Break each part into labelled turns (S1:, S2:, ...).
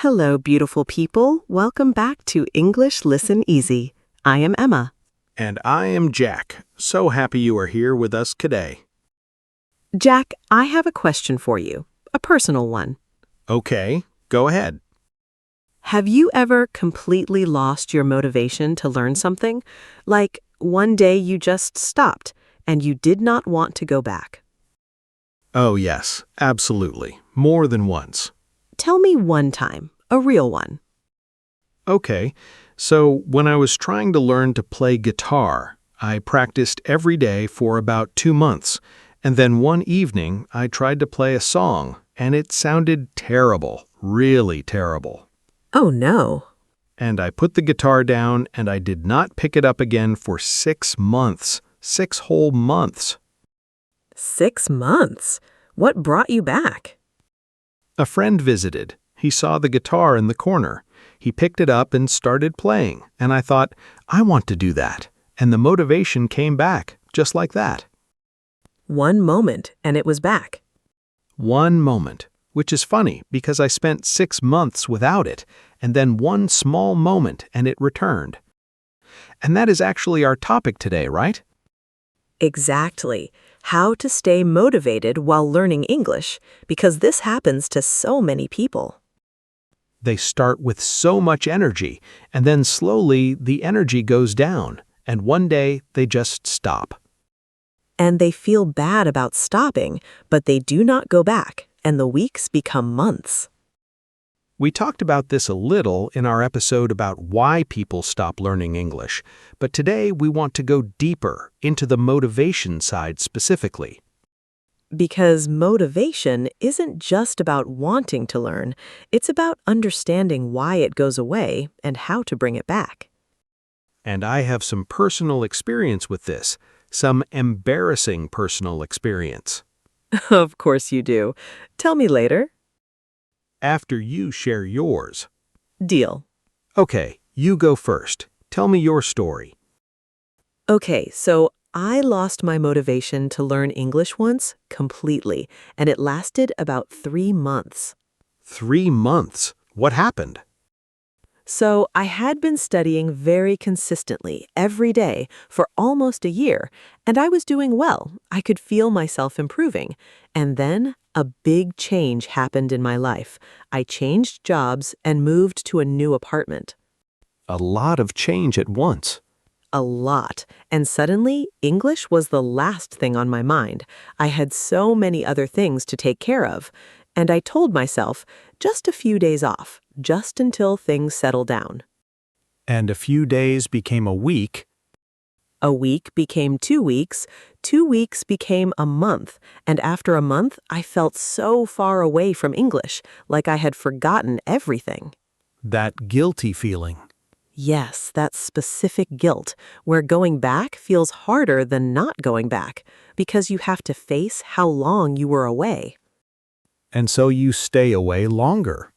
S1: Hello, beautiful people. Welcome back to English Listen Easy. I am Emma.
S2: And I am Jack. So happy you are here with us today.
S1: Jack, I have a question for you, a personal one.
S2: Okay, go ahead.
S1: Have you ever completely lost your motivation to learn something? Like one day you just stopped and you did not want to go back?
S2: Oh, yes, absolutely. More than once.
S1: Tell me one time, a real one.
S2: Okay, so when I was trying to learn to play guitar, I practiced every day for about 2 months, and then one evening I tried to play a song, and it sounded terrible, really terrible.
S1: Oh no.
S2: And I put the guitar down, and I did not pick it up again for 6 months. 6 whole months.
S1: 6 months? What brought you back?
S2: A friend visited. He saw the guitar in the corner. He picked it up and started playing, and I thought, I want to do that. And the motivation came back, just like that.
S1: One moment and it was back.
S2: One moment, which is funny because I spent 6 months without it, and then one small moment and it returned. And that is actually our topic today, right?
S1: Exactly. How to stay motivated while learning English, because this happens to so many people.
S2: They start with so much energy, and then slowly the energy goes down, and one day they just stop.
S1: And they feel bad about stopping, but they do not go back, and the weeks become months.
S2: We talked about this a little in our episode about why people stop learning English, but today we want to go deeper into the motivation side specifically.
S1: Because motivation isn't just about wanting to learn, it's about understanding why it goes away and how to bring it back.
S2: And I have some personal experience with this, some embarrassing personal experience.
S1: Of course you do. Tell me later.
S2: After you share yours.
S1: Deal.
S2: Okay, you go first. Tell me your story.
S1: Okay, so I lost my motivation to learn English once completely, and it lasted about 3 months.
S2: 3 months? What happened?
S1: So I had been studying very consistently every day for almost a year, and I was doing well. I could feel myself improving. And then a big change happened in my life. I changed jobs and moved to a new apartment.
S2: A lot of change at once.
S1: A lot. And suddenly, English was the last thing on my mind. I had so many other things to take care of. And I told myself, just a few days off, just until things settle down.
S2: And a few days became a week.
S1: A week became 2 weeks, 2 weeks became a month, and after a month, I felt so far away from English, like I had forgotten everything.
S2: That guilty feeling.
S1: Yes, that specific guilt, where going back feels harder than not going back, because you have to face how long you were away.
S2: And so you stay away longer.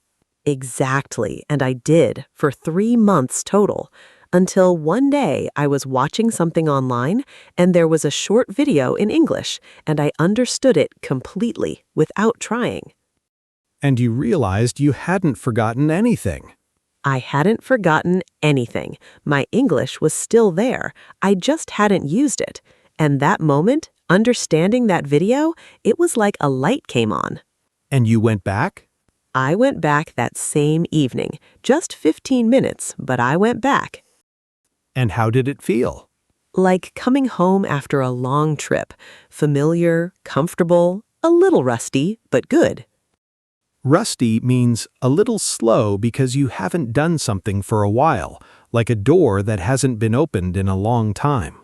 S1: Exactly, and I did, for 3 months total, until one day I was watching something online, and there was a short video in English, and I understood it completely, without trying.
S2: And you realized you hadn't forgotten anything.
S1: I hadn't forgotten anything. My English was still there. I just hadn't used it. And that moment, understanding that video, it was like a light came on.
S2: And you went back?
S1: I went back that same evening. Just 15 minutes, but I went back.
S2: And how did it feel?
S1: Like coming home after a long trip. Familiar, comfortable, a little rusty, but good.
S2: Rusty means a little slow because you haven't done something for a while, like a door that hasn't been opened in a long time.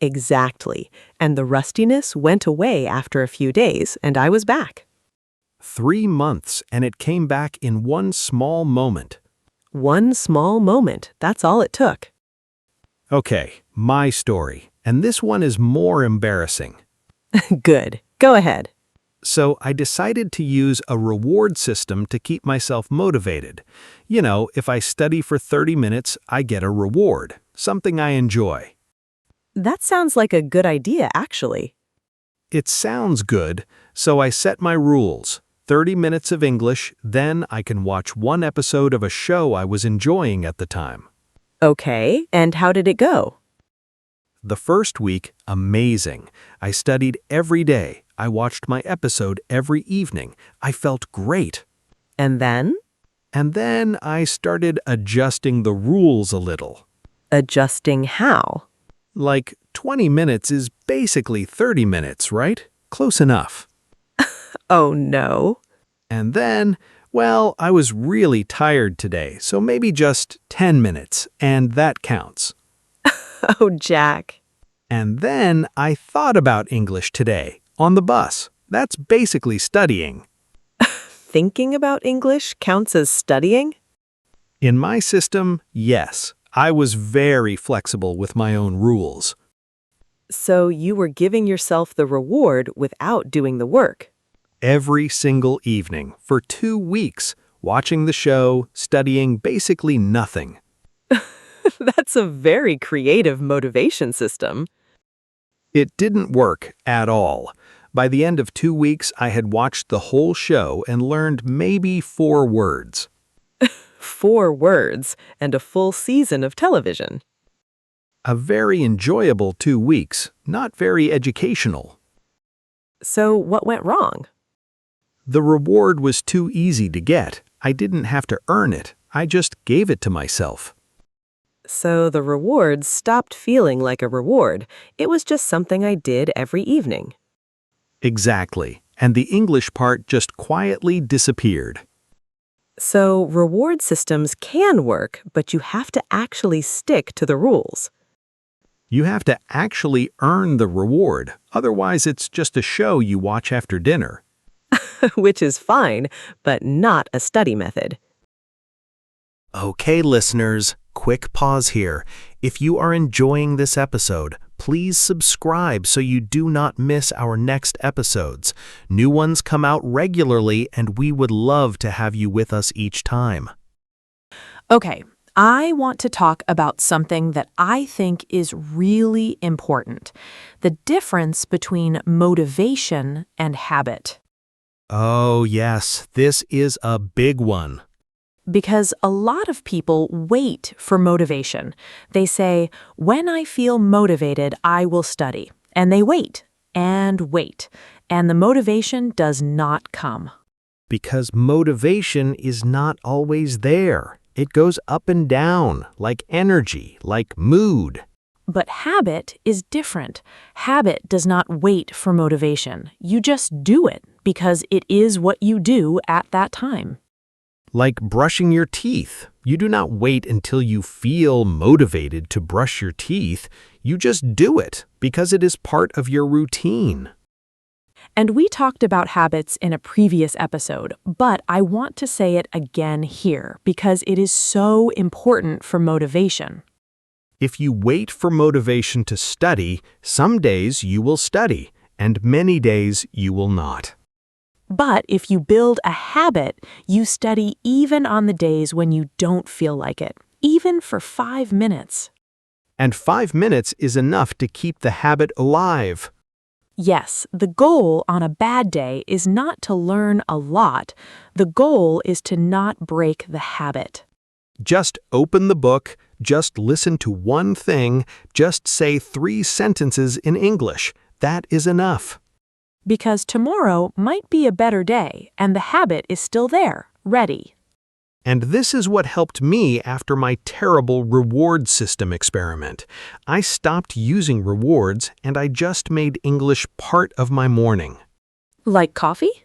S1: Exactly. And the rustiness went away after a few days, and I was back.
S2: 3 months, and it came back in one small moment.
S1: One small moment, that's all it took.
S2: Okay, my story, and this one is more embarrassing.
S1: Good. Go ahead.
S2: So I decided to use a reward system to keep myself motivated. You know, if I study for 30 minutes, I get a reward, something I enjoy.
S1: That sounds like a good idea, actually.
S2: It sounds good, so I set my rules. 30 minutes of English, then I can watch one episode of a show I was enjoying at the time.
S1: Okay, and how did it go?
S2: The first week, amazing. I studied every day. I watched my episode every evening. I felt great.
S1: And then?
S2: And then I started adjusting the rules a little.
S1: Adjusting how?
S2: Like 20 minutes is basically 30 minutes, right? Close enough.
S1: Oh no.
S2: And then, well, I was really tired today, so maybe just 10 minutes, and that counts.
S1: Oh, Jack.
S2: And then I thought about English today, on the bus. That's basically studying.
S1: Thinking about English counts as studying?
S2: In my system, yes. I was very flexible with my own rules.
S1: So you were giving yourself the reward without doing the work.
S2: Every single evening, for 2 weeks, watching the show, studying basically nothing.
S1: That's a very creative motivation system.
S2: It didn't work at all. By the end of 2 weeks, I had watched the whole show and learned maybe 4 words.
S1: 4 words and a full season of television.
S2: A very enjoyable 2 weeks, not very educational.
S1: So what went wrong?
S2: The reward was too easy to get. I didn't have to earn it. I just gave it to myself.
S1: So the reward stopped feeling like a reward. It was just something I did every evening.
S2: Exactly. And the English part just quietly disappeared.
S1: So reward systems can work, but you have to actually stick to the rules.
S2: You have to actually earn the reward. Otherwise, it's just a show you watch after dinner.
S1: Which is fine, but not a study method.
S2: Okay, listeners, quick pause here. If you are enjoying this episode, please subscribe so you do not miss our next episodes. New ones come out regularly, and we would love to have you with us each time.
S3: Okay, I want to talk about something that I think is really important: the difference between motivation and habit.
S2: Oh, yes, this is a big one.
S3: Because a lot of people wait for motivation. They say, when I feel motivated, I will study. And they wait, and the motivation does not come.
S2: Because motivation is not always there. It goes up and down, like energy, like mood.
S3: But habit is different. Habit does not wait for motivation. You just do it because it is what you do at that time.
S2: Like brushing your teeth. You do not wait until you feel motivated to brush your teeth. You just do it because it is part of your routine.
S3: And we talked about habits in a previous episode, but I want to say it again here because it is so important for motivation.
S2: If you wait for motivation to study, some days you will study, and many days you will not.
S3: But if you build a habit, you study even on the days when you don't feel like it, even for 5 minutes.
S2: And 5 minutes is enough to keep the habit alive.
S3: Yes, the goal on a bad day is not to learn a lot. The goal is to not break the habit.
S2: Just open the book, just listen to one thing, just say 3 sentences in English. That is enough.
S3: Because tomorrow might be a better day, and the habit is still there, ready.
S2: And this is what helped me after my terrible reward system experiment. I stopped using rewards, and I just made English part of my morning.
S3: Like coffee?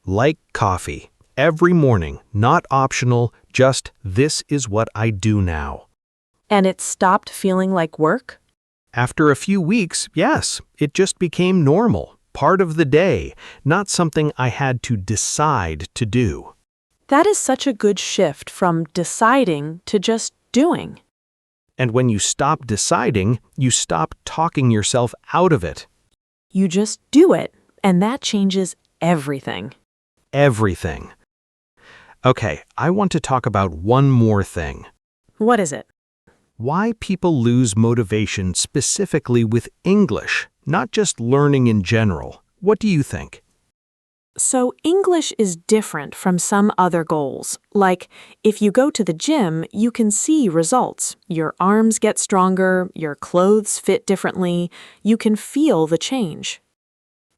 S2: Like coffee. Every morning, not optional, just this is what I do now.
S3: And it stopped feeling like work?
S2: After a few weeks, yes, it just became normal, part of the day, not something I had to decide to do.
S3: That is such a good shift from deciding to just doing.
S2: And when you stop deciding, you stop talking yourself out of it.
S3: You just do it, and that changes everything.
S2: Everything. Okay, I want to talk about one more thing.
S3: What is it?
S2: Why people lose motivation specifically with English, not just learning in general. What do you think?
S3: So English is different from some other goals. Like, if you go to the gym, you can see results. Your arms get stronger, your clothes fit differently, you can feel the change.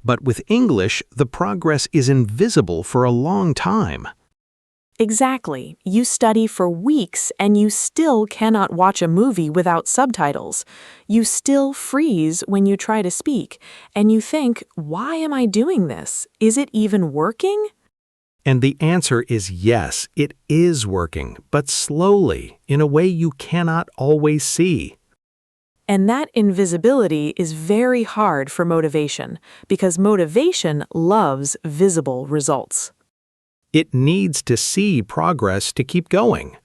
S2: But with English, the progress is invisible for a long time.
S3: Exactly. You study for weeks and you still cannot watch a movie without subtitles. You still freeze when you try to speak, and you think, why am I doing this? Is it even working?
S2: And the answer is yes, it is working, but slowly, in a way you cannot always see.
S3: And that invisibility is very hard for motivation, because motivation loves visible results.
S2: It needs to see progress to keep going.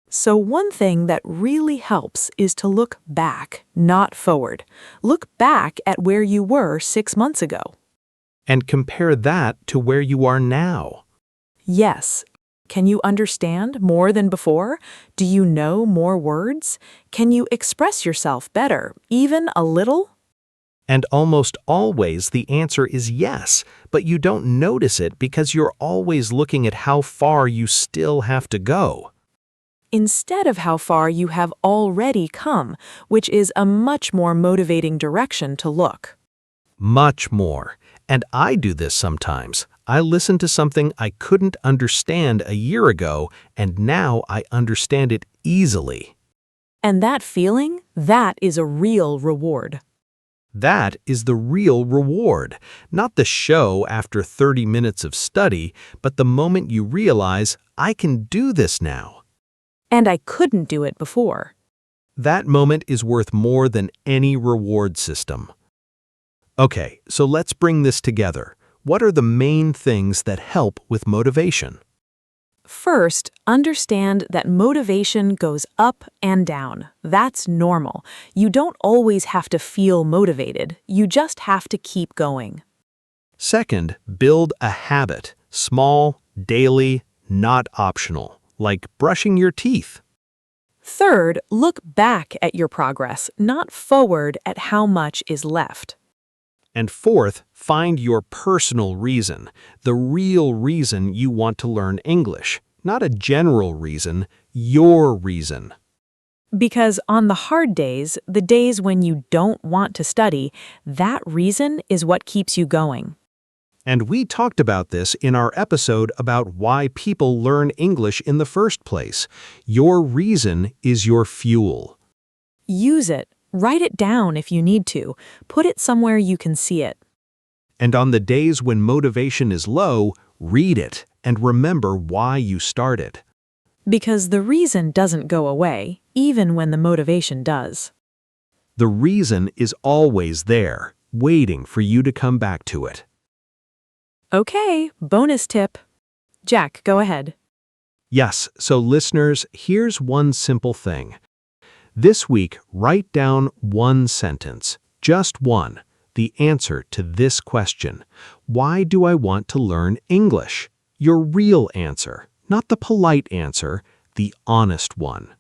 S3: So one thing that really helps is to look back, not forward. Look back at where you were 6 months ago.
S2: And compare that to where you are now.
S3: Yes. Can you understand more than before? Do you know more words? Can you express yourself better, even a little?
S2: And almost always the answer is yes, but you don't notice it because you're always looking at how far you still have to go.
S3: Instead of how far you have already come, which is a much more motivating direction to look.
S2: Much more. And I do this sometimes. I listen to something I couldn't understand a year ago, and now I understand it easily.
S3: And that feeling, that is a real reward.
S2: That is the real reward, not the show after 30 minutes of study, but the moment you realize, I can do this now.
S3: And I couldn't do it before.
S2: That moment is worth more than any reward system. Okay, so let's bring this together. What are the main things that help with motivation?
S3: First, understand that motivation goes up and down. That's normal. You don't always have to feel motivated. You just have to keep going.
S2: Second, build a habit, small, daily, not optional, like brushing your teeth.
S3: Third, look back at your progress, not forward at how much is left.
S2: And fourth, find your personal reason, the real reason you want to learn English, not a general reason, your reason.
S3: Because on the hard days, the days when you don't want to study, that reason is what keeps you going.
S2: And we talked about this in our episode about why people learn English in the first place. Your reason is your fuel.
S3: Use it. Write it down if you need to. Put it somewhere you can see it.
S2: And on the days when motivation is low, read it and remember why you started.
S3: Because the reason doesn't go away, even when the motivation does.
S2: The reason is always there, waiting for you to come back to it.
S3: Okay, bonus tip. Jack, go ahead.
S2: Yes, so listeners, here's one simple thing. This week, write down one sentence, just one, the answer to this question. Why do I want to learn English? Your real answer, not the polite answer, the honest one.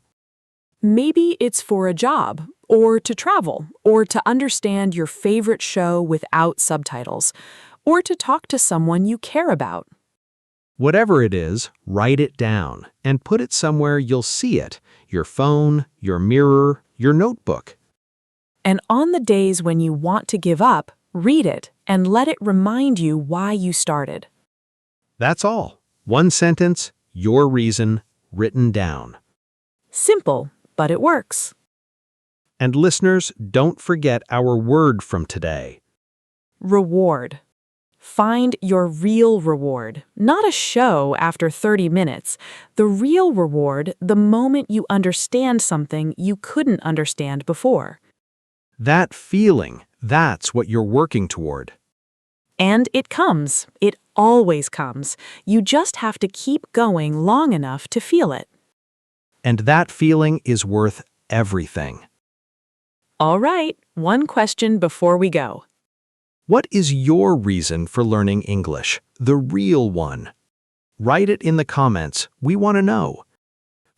S3: Maybe it's for a job, or to travel, or to understand your favorite show without subtitles, or to talk to someone you care about.
S2: Whatever it is, write it down and put it somewhere you'll see it, your phone, your mirror, your notebook.
S3: And on the days when you want to give up, read it and let it remind you why you started.
S2: That's all. One sentence, your reason, written down.
S3: Simple, but it works.
S2: And listeners, don't forget our word from today.
S3: Reward. Find your real reward, not a show after 30 minutes. The real reward, the moment you understand something you couldn't understand before.
S2: That feeling, that's what you're working toward.
S3: And it comes. It always comes. You just have to keep going long enough to feel it.
S2: And that feeling is worth everything.
S3: All right, one question before we go.
S2: What is your reason for learning English? The real one. Write it in the comments. We want to know.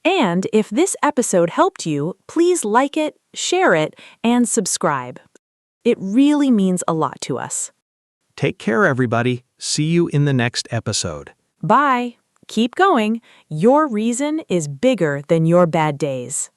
S3: And if this episode helped you, please like it, share it, and subscribe. It really means a lot to us.
S2: Take care, everybody. See you in the next episode.
S3: Bye. Keep going. Your reason is bigger than your bad days.